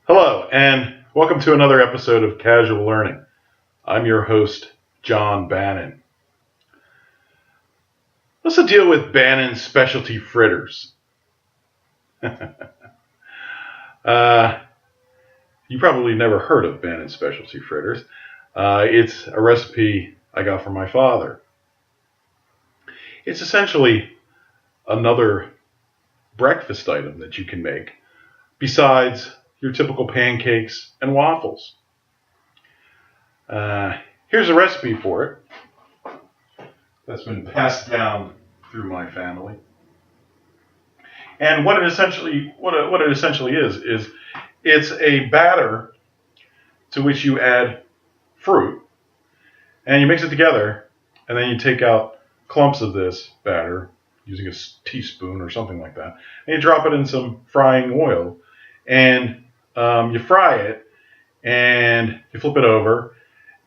Hello, and welcome to another episode of Casual Learning. I'm your host, John Bannan. What's the deal with Bannan's specialty fritters? You probably never heard of Bannan's specialty fritters. It's a recipe I got from my father. It's essentially another breakfast item that you can make besides your typical pancakes and waffles. Here's a recipe for it that's been passed down through my family. And what it essentially is it's a batter to which you add fruit and you mix it together, and then you take out clumps of this batter using a teaspoon or something like that, and you drop it in some frying oil, and you fry it, and you flip it over,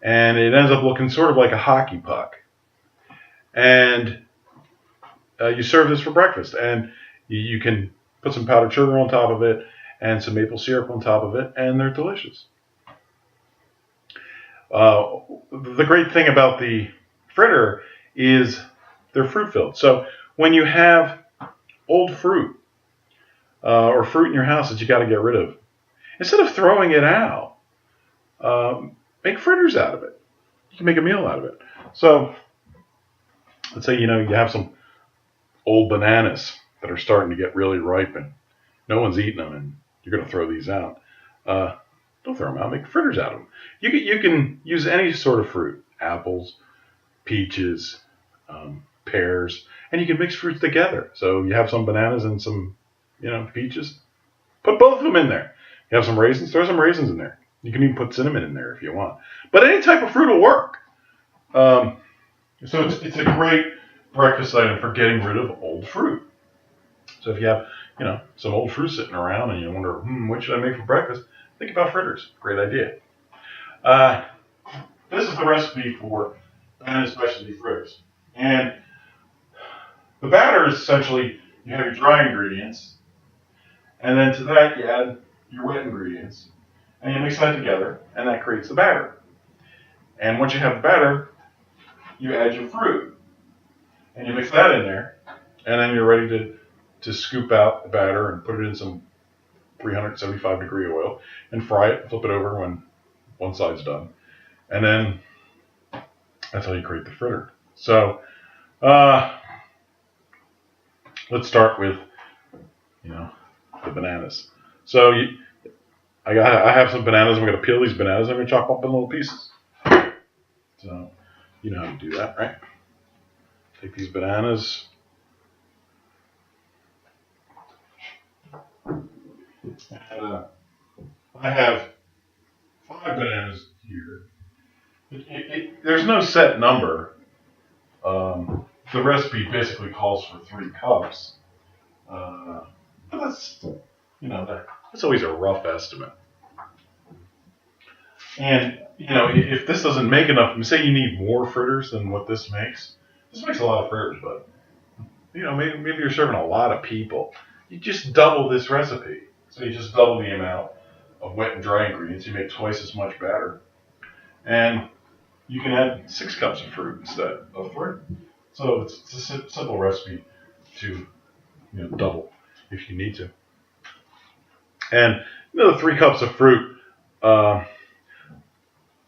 and it ends up looking sort of like a hockey puck. And you serve this for breakfast, and you can put some powdered sugar on top of it and some maple syrup on top of it, and they're delicious. The great thing about the fritter is they're fruit filled. So when you have old fruit or fruit in your house that you got to get rid of, instead of throwing it out, make fritters out of it. You can make a meal out of it. So let's say you have some old bananas that are starting to get really ripe and no one's eating them, and you're going to throw these out. Don't throw them out. Make fritters out of them. You can use any sort of fruit: apples, peaches, pears, and you can mix fruits together. So you have some bananas and some, peaches. Put both of them in there. You have some raisins. Throw some raisins in there. You can even put cinnamon in there if you want. But any type of fruit will work. So it's a great breakfast item for getting rid of old fruit. So if you have, some old fruit sitting around and you wonder, what should I make for breakfast? Think about fritters. Great idea. This is the recipe for Bannan specialty fritters. And the batter is essentially, you have your dry ingredients, and then to that you add your wet ingredients, and you mix that together, and that creates the batter. And once you have the batter, you add your fruit, and you mix that in there, and then you're ready to scoop out the batter and put it in some 375 degree oil and fry it, flip it over when one side's done. And then that's how you create the fritter. So let's start with, the bananas. So I have some bananas. I'm going to peel these bananas. I'm going to chop up in little pieces. So you know how to do that, right? Take these bananas. And I have 5 bananas here. There's no set number. The recipe basically calls for 3 cups. But that's, that's always a rough estimate. And, if this doesn't make enough, say you need more fritters than what this makes a lot of fritters, but, maybe you're serving a lot of people. You just double this recipe. So you just double the amount of wet and dry ingredients. You make twice as much batter. And you can add 6 cups of fruit instead of 3. So it's a simple recipe to double if you need to. And the 3 cups of fruit,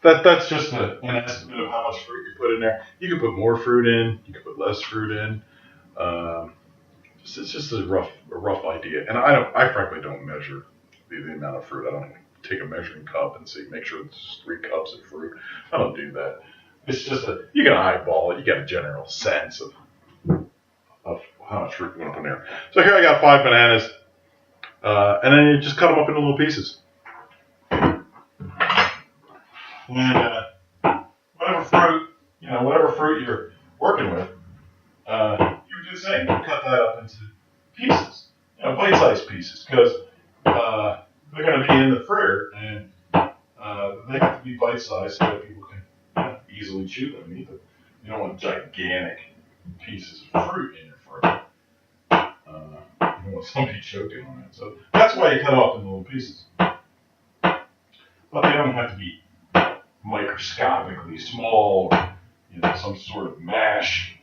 that's just an estimate of how much fruit you put in there. You can put more fruit in. You can put less fruit in. It's just a rough idea. And I frankly don't measure the amount of fruit. I don't take a measuring cup and make sure it's 3 cups of fruit. I don't do that. It's just you can eyeball it. You get a general sense of how much fruit you want to put in there. So here I got 5 bananas, and then you just cut them up into little pieces. And whatever fruit you're working with, you do the same. You cut that up into pieces, bite-sized pieces, because they're going to be in the fritter, and they have to be bite-sized so that people can easily chew them and eat them. You don't want gigantic pieces of fruit in your fritter. You don't want somebody choking on it. So that's why you cut them up in little pieces. but they don't have to be microscopically small, or, some sort of mash.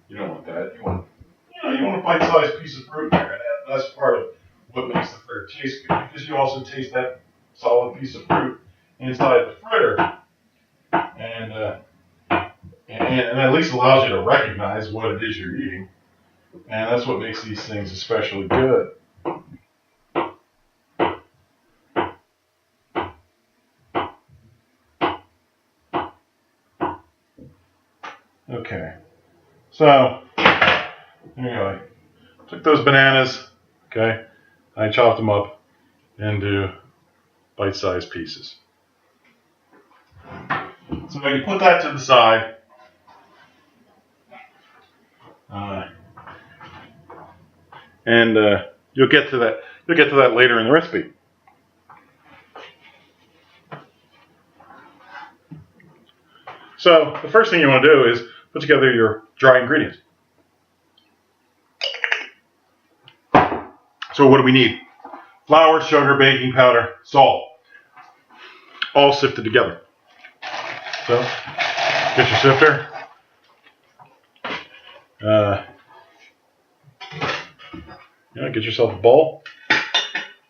You don't want that. You want a bite-sized piece of fruit there, and that's part of what makes the fritter taste good, because you also taste that solid piece of fruit inside the fritter, and at least allows you to recognize what it is you're eating, and that's what makes these things especially good. Okay, so anyway, took those bananas, okay, I chopped them up into bite-sized pieces. So you put that to the side, and you'll get to that. You'll get to that later in the recipe. So the first thing you want to do is put together your dry ingredients. So what do we need? Flour, sugar, baking powder, salt, all sifted together. So get your sifter. Get yourself a bowl.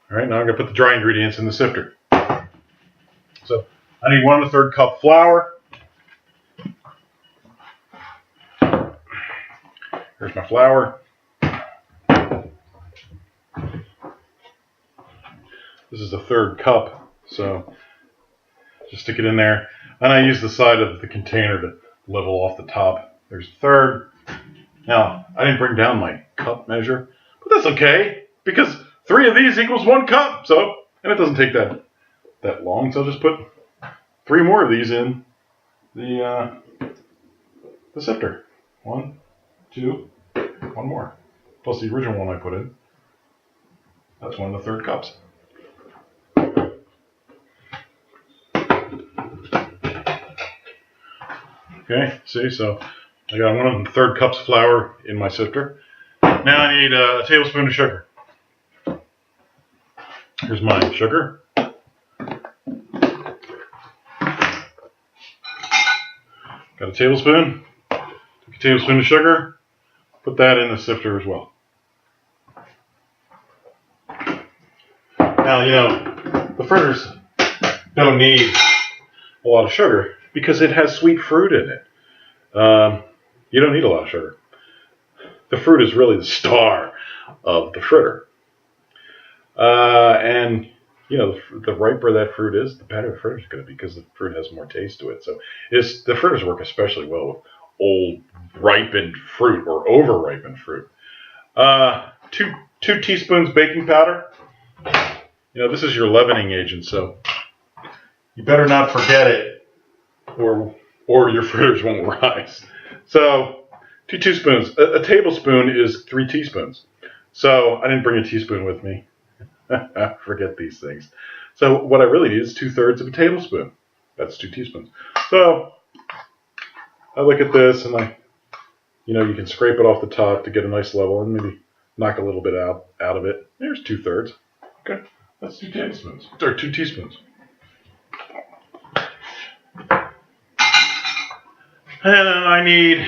All right, now I'm going to put the dry ingredients in the sifter. So I need 1 1/3 cup flour. Here's my flour. This is a 1/3 cup, so just stick it in there. And I use the side of the container to level off the top. There's a 1/3. Now, I didn't bring down my cup measure, but that's okay, because 3 of these equals 1 cup, and it doesn't take that long, so I'll just put 3 more of these in the sifter. 1, 2, 1 more, plus the original one I put in. That's 1 1/3 cups. Okay, see, so I got 1 1/3 cups of flour in my sifter. Now I need a tablespoon of sugar. Here's my sugar. Got a tablespoon. Took a tablespoon of sugar. Put that in the sifter as well. Now, the fritters don't need a lot of sugar because it has sweet fruit in it. You don't need a lot of sugar. The fruit is really the star of the fritter. And the riper that fruit is, the better the fritter is going to be, because the fruit has more taste to it. So the fritters work especially well with old ripened fruit or over-ripened fruit. 2 teaspoons baking powder. This is your leavening agent, so you better not forget it, or your fritters won't rise. So 2 teaspoons. A tablespoon is 3 teaspoons. So I didn't bring a teaspoon with me. Forget these things. So what I really need is 2/3 of a tablespoon. That's 2 teaspoons. So I look at this, and you can scrape it off the top to get a nice level, and maybe knock a little bit out of it. There's 2/3. Okay, that's 2 tablespoons, or 2 teaspoons. And I need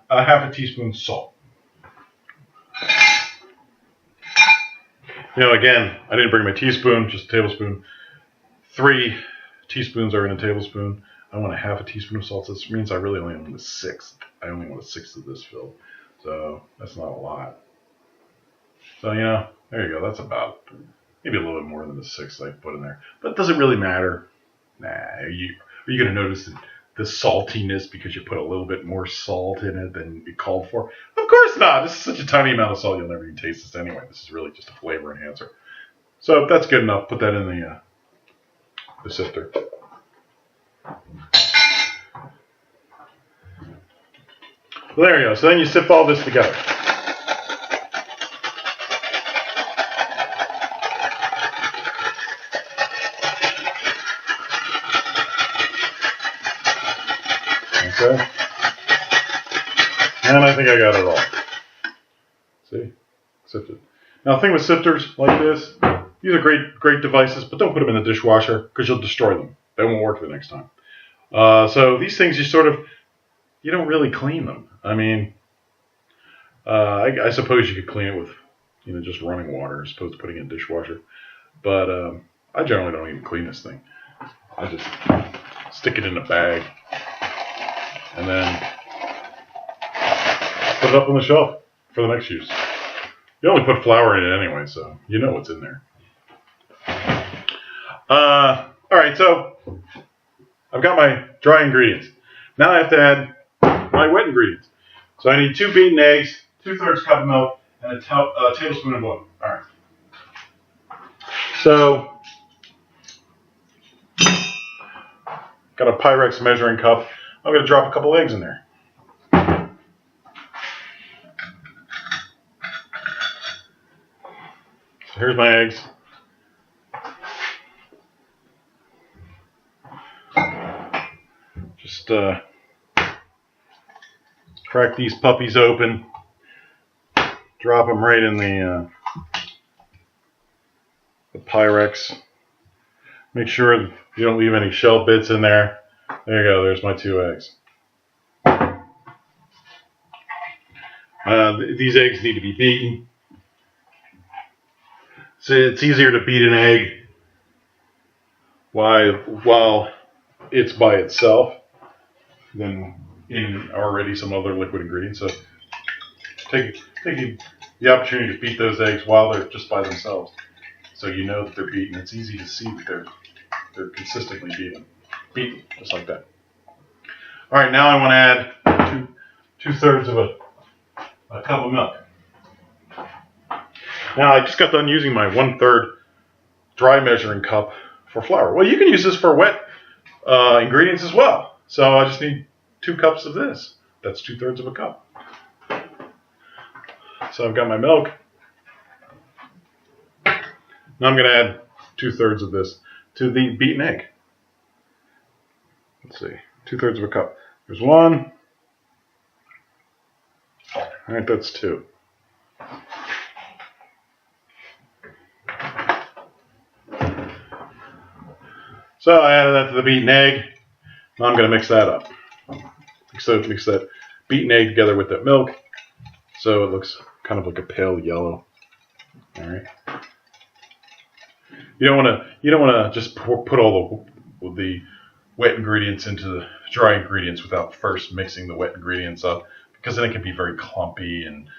a 1/2 teaspoon salt. Again, I didn't bring my teaspoon, just a tablespoon. 3 teaspoons are in a tablespoon. I want a 1/2 teaspoon of salt. So this means I really only want a 1/6. I only want a 1/6 of this filled. So that's not a lot. So, there you go. That's about maybe a little bit more than the 1/6 I put in there. But does it really matter? Nah. Are you going to notice the saltiness because you put a little bit more salt in it than it called for? Of course not. This is such a tiny amount of salt, you'll never even taste this anyway. This is really just a flavor enhancer. So that's good enough. Put that in the sifter. Well, there you go. So then you sift all this together. Okay. And I think I got it all. See? Sifted. Now the thing with sifters like this, These are great devices, but don't put them in the dishwasher because you'll destroy them. They won't work the next time. So these things, you don't really clean them. I mean, I suppose you could clean it with, just running water as opposed to putting it in a dishwasher. But I generally don't even clean this thing. I just stick it in a bag and then put it up on the shelf for the next use. You only put flour in it anyway, so you know what's in there. All right, so I've got my dry ingredients. Now I have to add my wet ingredients. So I need 2 beaten eggs, 2/3 cup of milk, and a tablespoon of oil. All right. So got a Pyrex measuring cup. I'm going to drop a couple eggs in there. So here's my eggs. Just crack these puppies open. Drop them right in the Pyrex. Make sure you don't leave any shell bits in there. There you go. There's my 2 eggs. These eggs need to be beaten. So it's easier to beat an egg while it's by itself than in already some other liquid ingredients. So take the opportunity to beat those eggs while they're just by themselves, so you know that they're beaten. It's easy to see that they're consistently beaten, just like that. All right, now I want to add 2/3 of a cup of milk. Now I just got done using my 1/3 dry measuring cup for flour. Well, you can use this for wet ingredients as well. So I just need 2 cups of this. That's 2/3 of a cup. So I've got my milk. Now I'm going to add 2/3 of this to the beaten egg. Let's see, 2/3 of a cup. There's 1. All right, that's 2. So I added that to the beaten egg. Now I'm going to mix that up. So mix that beaten egg together with that milk, so it looks kind of like a pale yellow. All right. You don't want to just put all the wet ingredients into the dry ingredients without first mixing the wet ingredients up, because then it can be very clumpy and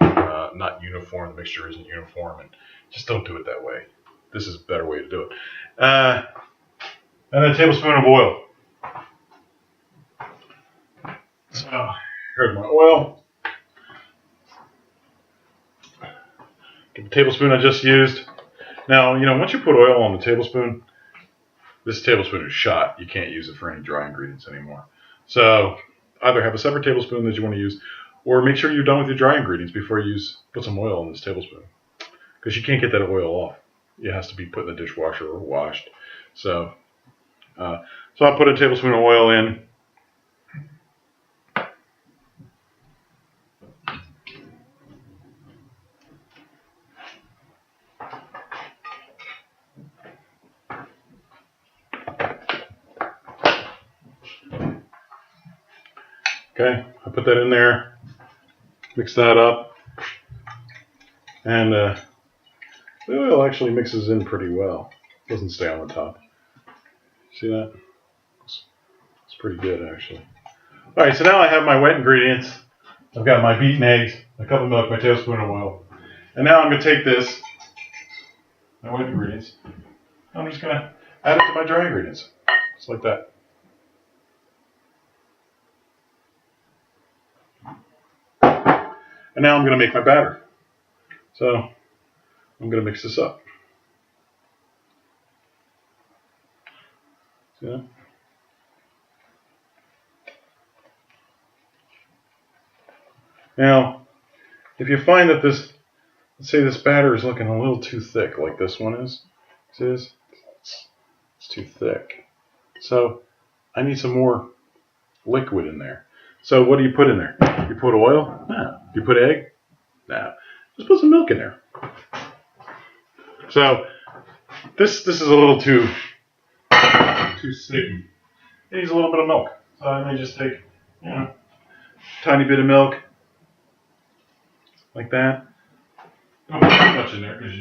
not uniform. The mixture isn't uniform, and just don't do it that way. This is a better way to do it. And a tablespoon of oil. So here's my oil. Get the tablespoon I just used. Now, once you put oil on the tablespoon, this tablespoon is shot. You can't use it for any dry ingredients anymore. So either have a separate tablespoon that you want to use, or make sure you're done with your dry ingredients before you put some oil in this tablespoon, because you can't get that oil off. It has to be put in the dishwasher or washed. So I'll put a tablespoon of oil in. Okay, I put that in there, mix that up, and the oil actually mixes in pretty well. It doesn't stay on the top. See that? It's pretty good, actually. All right, so now I have my wet ingredients. I've got my beaten eggs, a cup of milk, my tablespoon of oil. And now I'm going to take this, my wet ingredients, I'm just going to add it to my dry ingredients, just like that. And now I'm going to make my batter. So I'm going to mix this up. See that? Now, if you find that let's say this batter is looking a little too thick, like this one is, see this? It's too thick. So I need some more liquid in there. So what do you put in there? You put oil? No. You put egg? No. Just put some milk in there. So this is a little too sticky. It needs a little bit of milk. So I may just take, a tiny bit of milk, like that. Don't put too much in there, because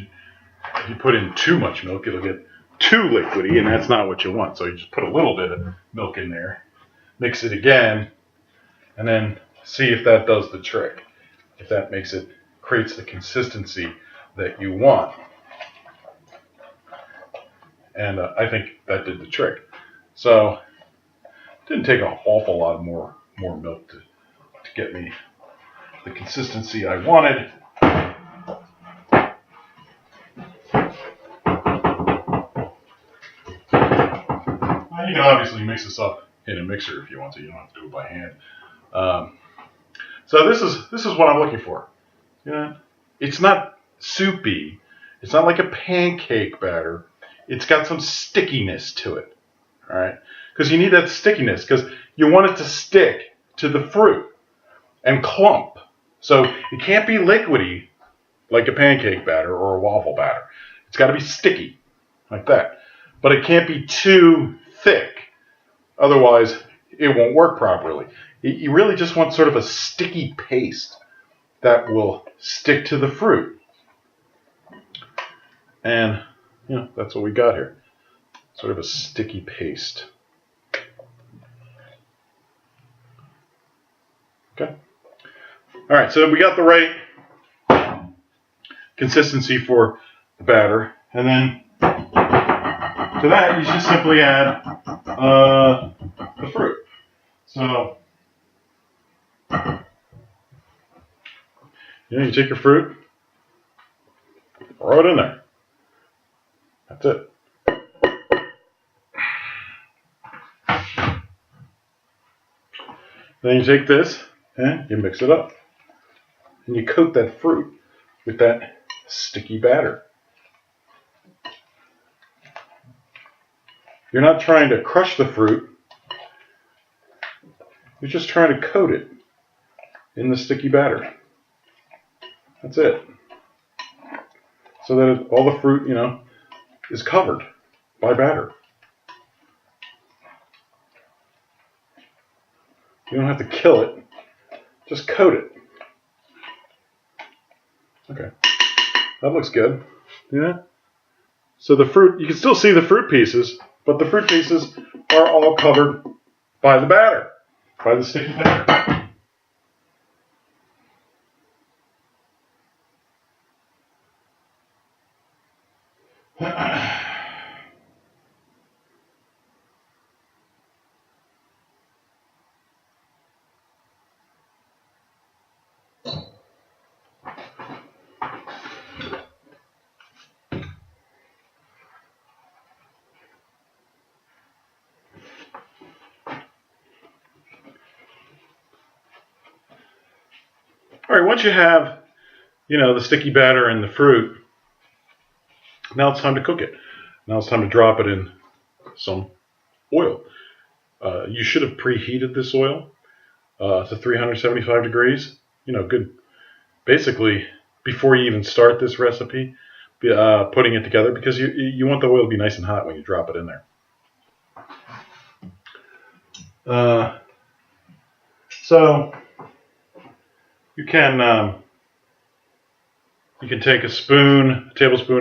if you put in too much milk, it'll get too liquidy, and that's not what you want. So you just put a little bit of milk in there, mix it again, and then see if that does the trick. If that creates the consistency that you want. And I think that did the trick. So it didn't take an awful lot more milk to get me the consistency I wanted. Now you can obviously mix this up in a mixer if you want to. You don't have to do it by hand. So this is what I'm looking for. It's not soupy. It's not like a pancake batter. It's got some stickiness to it. All right, because you need that stickiness because you want it to stick to the fruit and clump. So it can't be liquidy like a pancake batter or a waffle batter. It's got to be sticky like that. But it can't be too thick. Otherwise, it won't work properly. You really just want sort of a sticky paste that will stick to the fruit. And, that's what we got here. Sort of a sticky paste. Okay. All right, so we got the right consistency for the batter. And then to that, you just simply add the fruit. So, you take your fruit, throw it in there. That's it. Then you take this and you mix it up. And you coat that fruit with that sticky batter. You're not trying to crush the fruit. You're just trying to coat it in the sticky batter. That's it. So that all the fruit, is covered by batter. You don't have to kill it. Just coat it. Okay. That looks good. Yeah. So the fruit, you can still see the fruit pieces, but the fruit pieces are all covered by the batter, by the sticky batter. All right, once you have, the sticky batter and the fruit, now it's time to cook it. Now it's time to drop it in some oil. You should have preheated this oil to 375 degrees. Good. Basically, before you even start this recipe, putting it together, because you want the oil to be nice and hot when you drop it in there. So you can take a tablespoon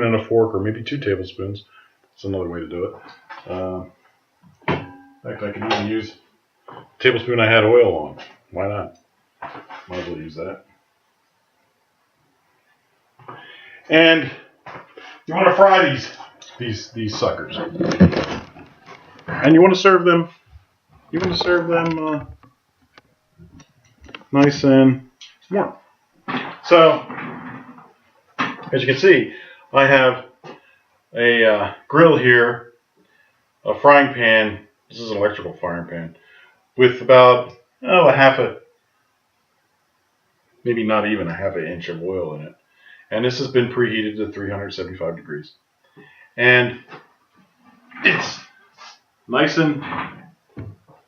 and a fork, or maybe 2 tablespoons. That's another way to do it. In fact, I could even use the tablespoon I had oil on. Why not? Might as well use that. And you want to fry these suckers, and you want to serve them. Nice and warm. So, as you can see, I have a grill here, a frying pan. This is an electrical frying pan with about maybe not even a half an inch of oil in it. And this has been preheated to 375 degrees. And it's nice and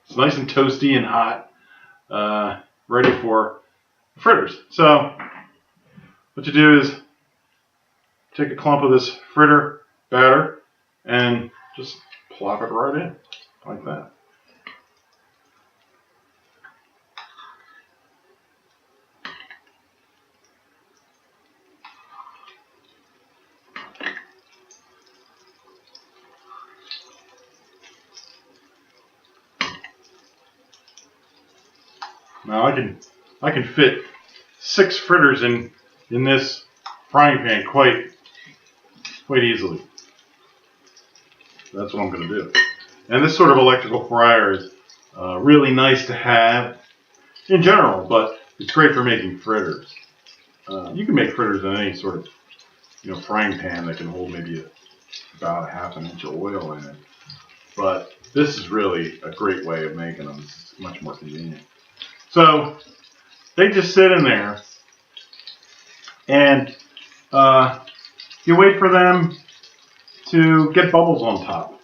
toasty and hot, ready for fritters. So what you do is take a clump of this fritter batter and just plop it right in, like that. Now I can fit 6 fritters in this frying pan quite easily. That's what I'm going to do. And this sort of electrical fryer is really nice to have in general, but it's great for making fritters. You can make fritters in any sort of frying pan that can hold maybe about a half an inch of oil in it. But this is really a great way of making them. It's much more convenient. So they just sit in there, and you wait for them to get bubbles on top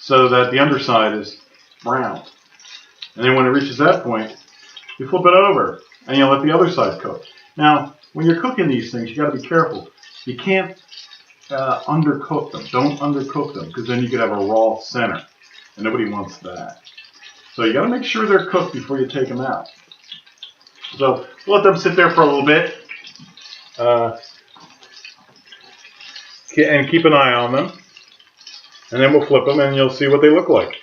so that the underside is brown. And then when it reaches that point, you flip it over and you let the other side cook. Now, when you're cooking these things, you got to be careful. You can't undercook them. Don't undercook them, because then you could have a raw center, and nobody wants that. So you got to make sure they're cooked before you take them out. So let them sit there for a little bit, and keep an eye on them, and then we'll flip them and you'll see what they look like.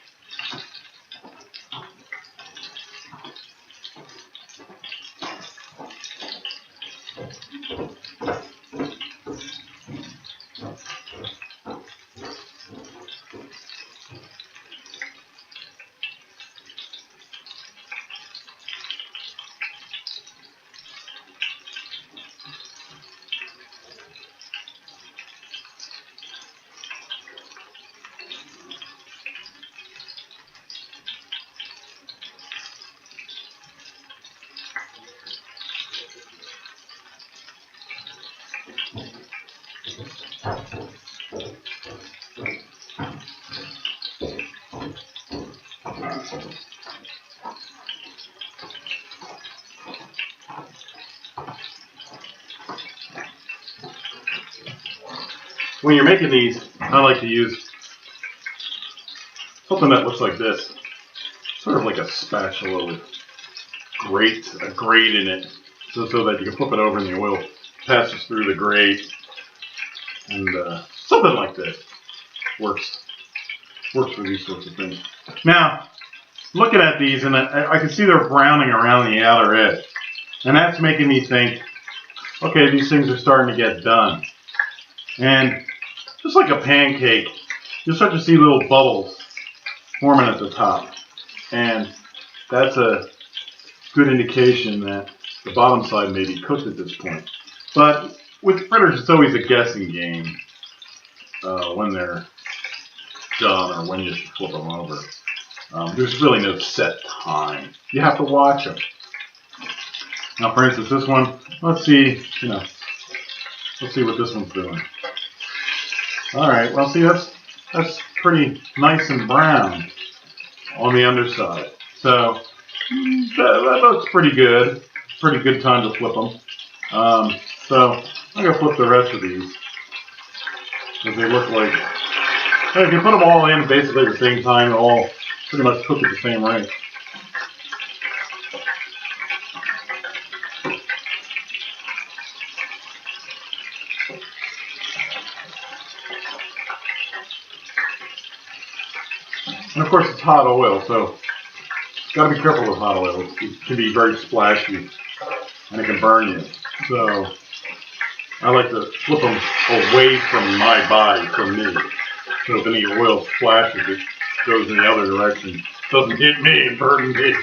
When you're making these, I like to use something that looks like this, sort of like a spatula with a grate in it, so that you can flip it over and the oil passes through the grate, and something like this works for these sorts of things. Now, looking at these, and I can see they're browning around the outer edge, and that's making me think, okay, these things are starting to get done. And just like a pancake, you'll start to see little bubbles forming at the top, and that's a good indication that the bottom side may be cooked at this point. But with fritters, it's always a guessing game when they're done or when you should flip them over. There's really no set time. You have to watch them. Now, for instance, this one, let's see what this one's doing. All right, well, see, that's pretty nice and brown on the underside. So that looks pretty good. Pretty good time to flip them. So I'm going to flip the rest of these, because they look like, if you put them all in basically at the same time, they'll all pretty much cook at the same rate. And of course, it's hot oil, so got to be careful with hot oil. It can be very splashy, and it can burn you. So I like to flip them away from my body, from me. So if any oil splashes, it goes in the other direction. Doesn't hit me and burn me.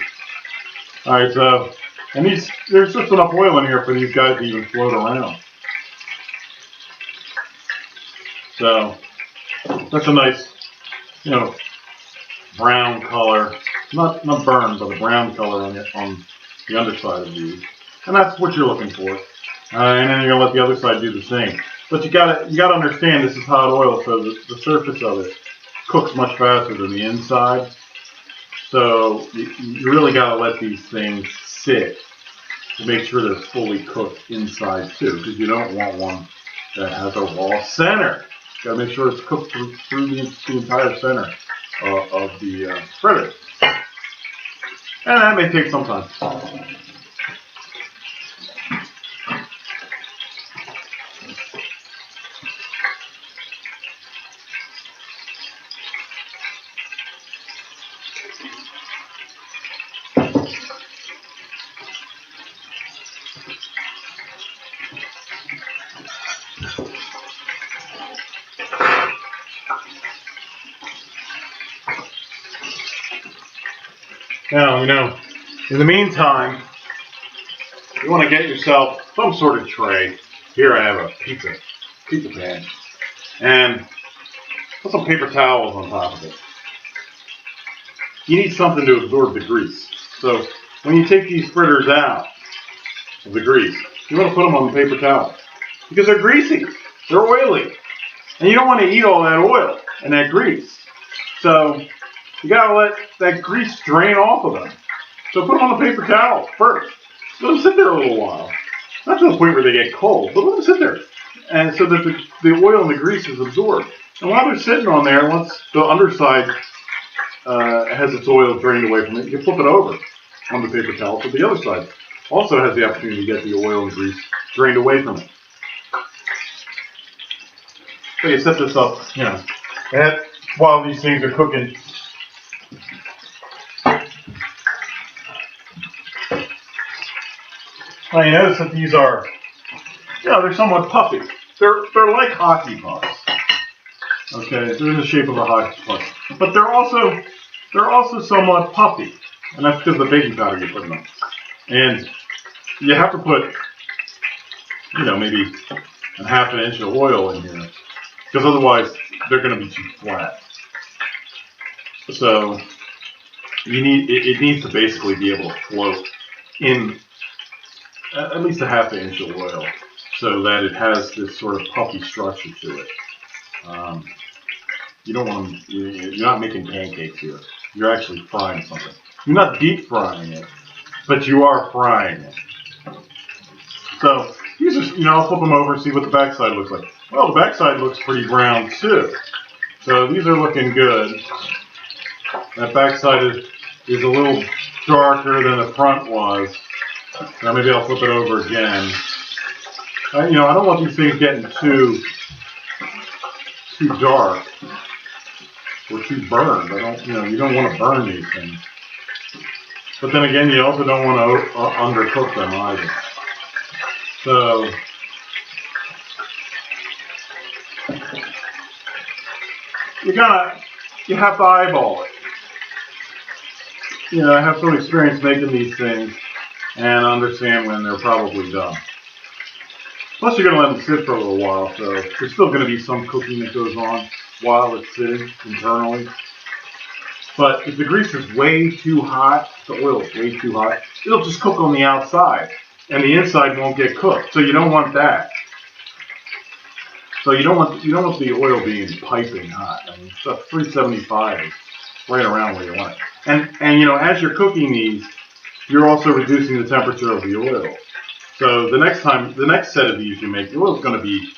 All right, so, and there's just enough oil in here for these guys to even float around. So that's a nice, brown color, not burned, but a brown color on the underside of these, and that's what you're looking for. And then you're gonna let the other side do the same. But you gotta understand this is hot oil, so the surface of it cooks much faster than the inside. So you really gotta let these things sit to make sure they're fully cooked inside too, because you don't want one that has a raw center. Got to make sure it's cooked through the entire center of the fritter. And that may take some time. Now, in the meantime, you want to get yourself some sort of tray. Here I have a pizza pan. And put some paper towels on top of it. You need something to absorb the grease. So when you take these fritters out of the grease, you want to put them on the paper towel. Because they're greasy. They're oily. And you don't want to eat all that oil and that grease. So you got to let that grease drain off of them. So put them on the paper towel first. Let them sit there a little while. Not to the point where they get cold, but let them sit there. And so that the oil and the grease is absorbed. And while they're sitting on there, once the underside has its oil drained away from it, you can flip it over on the paper towel so the other side also has the opportunity to get the oil and grease drained away from it. So you set this up, and while these things are cooking. Now you notice that these are, they're somewhat puffy. They're like hockey pucks. Okay, they're in the shape of a hockey puck, but they're also somewhat puffy, and that's because of the baking powder you put in them. And you have to put, maybe a half an inch of oil in here, because otherwise they're going to be too flat. So it needs to basically be able to float in at least a half an inch of oil, so that it has this sort of puffy structure to it. You don't want them, you're not making pancakes here. You're actually frying something. You're not deep frying it, but you are frying it. So these are, I'll flip them over and see what the backside looks like. Well, the backside looks pretty brown too. So these are looking good. That backside is a little darker than the front was. Now maybe I'll flip it over again. I don't want these things getting too dark or too burned. You don't want to burn these things. But then again, you also don't want to undercook them either. So you have to eyeball it. I have some experience making these things and understand when they're probably done. Plus, you're going to let them sit for a little while, so there's still going to be some cooking that goes on while it's sitting internally. But if the grease is way too hot, the oil is way too hot, it'll just cook on the outside, and the inside won't get cooked. So you don't want that. So you don't want the oil being piping hot. I mean, stuff 375 is right around where you want it. And as you're cooking these, you're also reducing the temperature of the oil. So the next set of these you make, the oil is going to be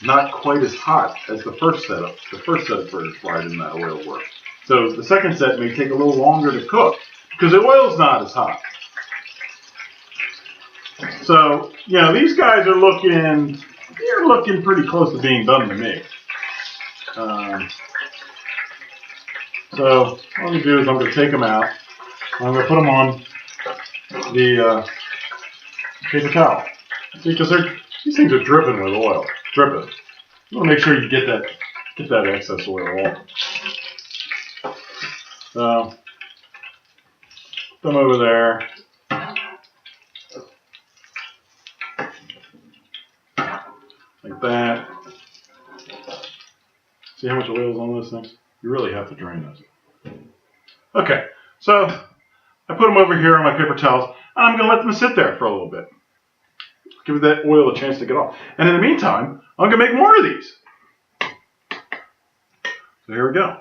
not quite as hot as the first set of fritters fried in that oil were. So the second set may take a little longer to cook because the oil is not as hot. So these guys are looking pretty close to being done to me. So what I'm going to do is I'm going to take them out. I'm going to put them on the paper towel. Because these things are dripping with oil. Dripping. You want to make sure you get that excess oil off. So put them over there. Like that. See how much oil is on this thing? You really have to drain those. Okay, so I put them over here on my paper towels, and I'm going to let them sit there for a little bit. Give that oil a chance to get off. And in the meantime, I'm going to make more of these. So here we go.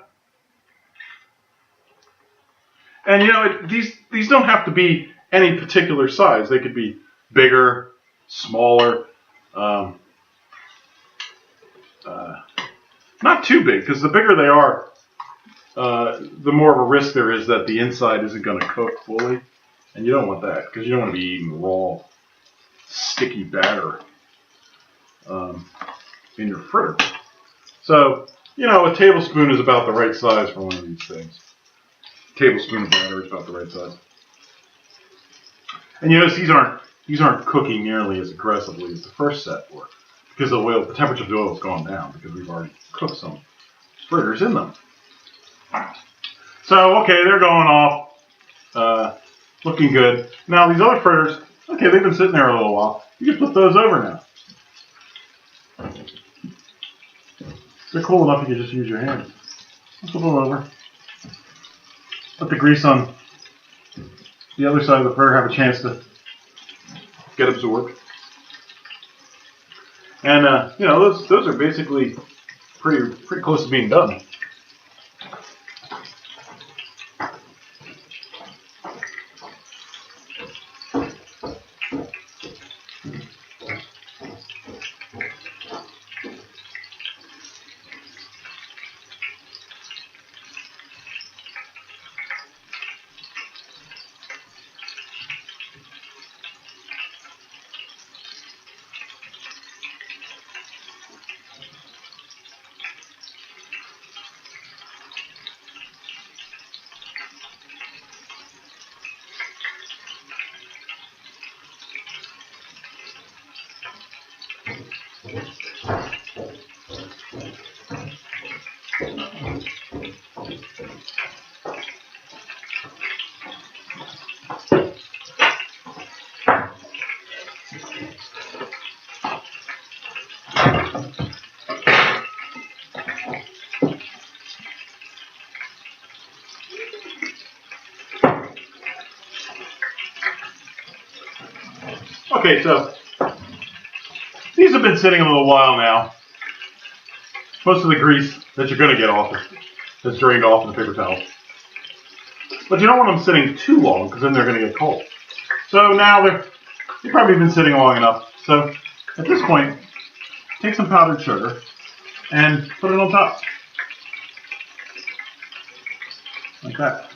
And these don't have to be any particular size. They could be bigger, smaller. Not too big, because the bigger they are, the more of a risk there is that the inside isn't going to cook fully. And you don't want that, because you don't want to be eating raw, sticky batter in your fritter. So, you know, a tablespoon is about the right size for one of these things. A tablespoon of batter is about the right size. And you notice these aren't cooking nearly as aggressively as the first set were, because the temperature of the oil has gone down, because we've already cooked some fritters in them. So, okay, they're going off, looking good. Now, these other fritters, okay, they've been sitting there a little while. You can flip those over now. They're cool enough you can just use your hands. Flip them over. Let the grease on the other side of the fritter have a chance to get absorbed. And, you know, those are basically pretty close to being done. Okay, so these have been sitting a little while now. Most of the grease that you're going to get off is drained off in the paper towel. But you don't want them sitting too long, because then they're going to get cold. So now they've probably been sitting long enough. So at this point, take some powdered sugar and put it on top. Like that.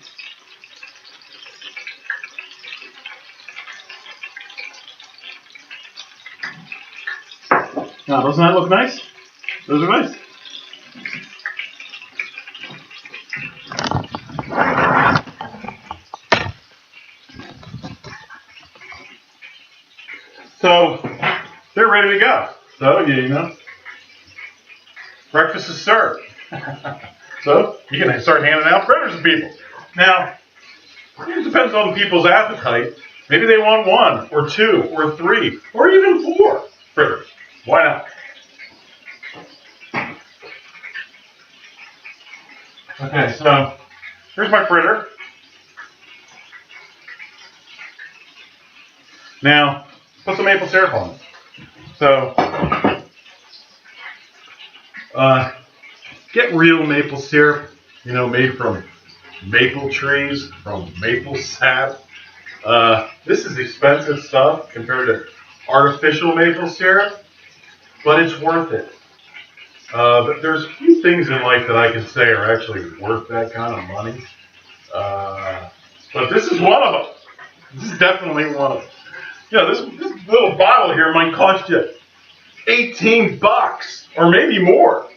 Now, doesn't that look nice? Those are nice. So, they're ready to go. So, you know, breakfast is served. So, you can start handing out fritters to people. Now, it depends on people's appetite. Maybe they want 1 or 2 or 3 or even 4 fritters. Why not? Okay, so here's my fritter. Now, put some maple syrup on it. So, get real maple syrup, you know, made from maple trees, from maple sap. This is expensive stuff compared to artificial maple syrup, but it's worth it. But there's a few things in life that I can say are actually worth that kind of money. But this is one of them. This is definitely one of them. You know, this little bottle here might cost you $18 or maybe more.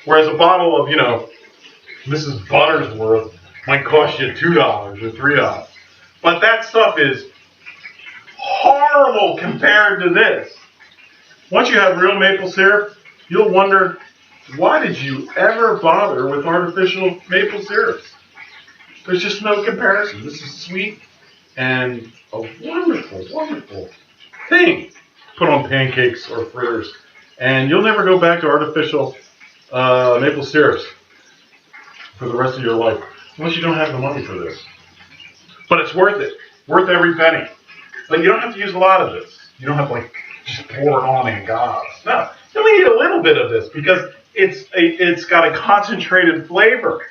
Whereas a bottle of, you know, Mrs. Buttersworth might cost you $2 or $3. But that stuff is horrible compared to this. Once you have real maple syrup, you'll wonder, why did you ever bother with artificial maple syrups? There's just no comparison. This is sweet and a wonderful, wonderful thing to put on pancakes or fritters. And you'll never go back to artificial maple syrups for the rest of your life, unless you don't have the money for this. But it's worth it. Worth every penny. But you don't have to use a lot of this. You don't have to, like, just pour it on in gobs. No, you only need a little bit of this because it's got a concentrated flavor.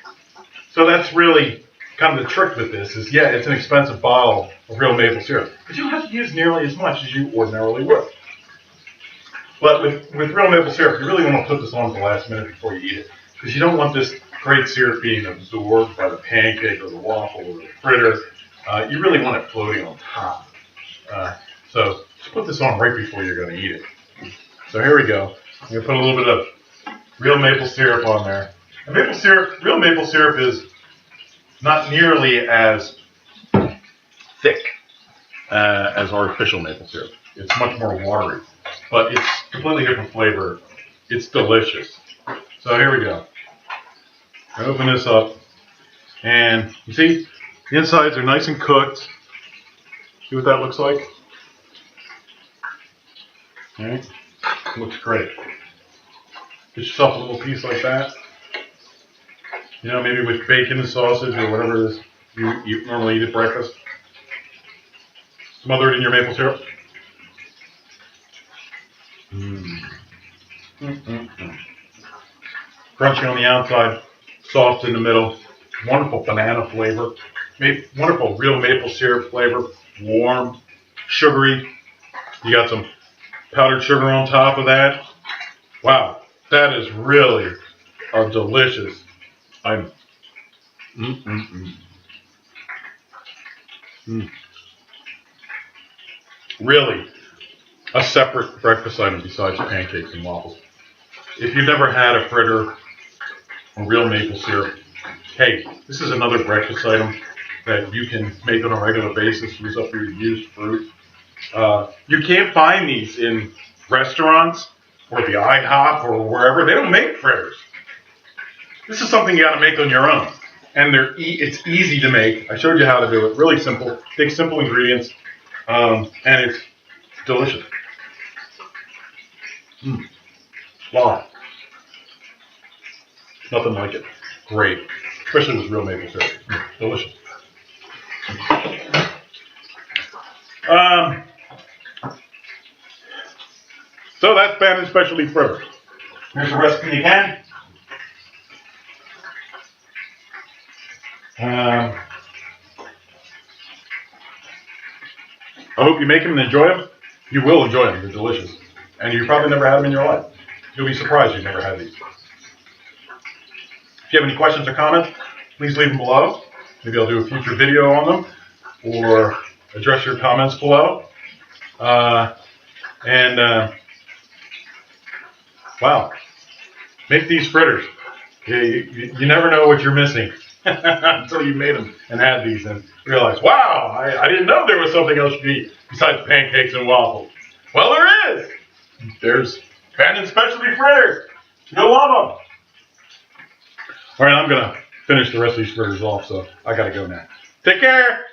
So that's really kind of the trick with this is, yeah, it's an expensive bottle of real maple syrup, but you don't have to use nearly as much as you ordinarily would. But with real maple syrup, you really want to put this on at the last minute before you eat it, because you don't want this great syrup being absorbed by the pancake or the waffle or the fritter. You really want it floating on top. So just put this on right before you're going to eat it. So here we go. I'm going to put a little bit of real maple syrup on there. And real maple syrup is not nearly as thick as artificial maple syrup. It's much more watery, but it's completely different flavor. It's delicious. So here we go. I open this up, and you see the insides are nice and cooked. See what that looks like? All right, looks great. Get yourself a little piece like that. You know, maybe with bacon and sausage or whatever it is you normally eat at breakfast. Smother it in your maple syrup. Crunchy on the outside, soft in the middle. Wonderful banana flavor. Wonderful real maple syrup flavor. Warm, sugary. You got some powdered sugar on top of that. Wow, that is really a delicious item. Really a separate breakfast item besides pancakes and waffles. If you've never had a fritter or real maple syrup, hey, this is another breakfast item that you can make on a regular basis. Use up your used fruit. You can't find these in restaurants or the IHOP or wherever. They don't make fritters. This is something you got to make on your own. And it's easy to make. I showed you how to do it. Really simple. Take simple ingredients. And it's delicious. Wow. Nothing like it. Great. Especially with real maple syrup. Delicious. So that's Bannan specialty fritter. Here's the recipe again. I hope you make them and enjoy them. You will enjoy them. They're delicious. And you probably never had them in your life. You'll be surprised you've never had these. If you have any questions or comments, please leave them below. Maybe I'll do a future video on them or address your comments below. Wow, make these fritters. You never know what you're missing until you made them and had these and realize, wow, I didn't know there was something else to eat besides pancakes and waffles. Well, there is. There's Bannan specialty fritters. You'll love them. All right, I'm going to finish the rest of these fritters off, so I got to go now. Take care.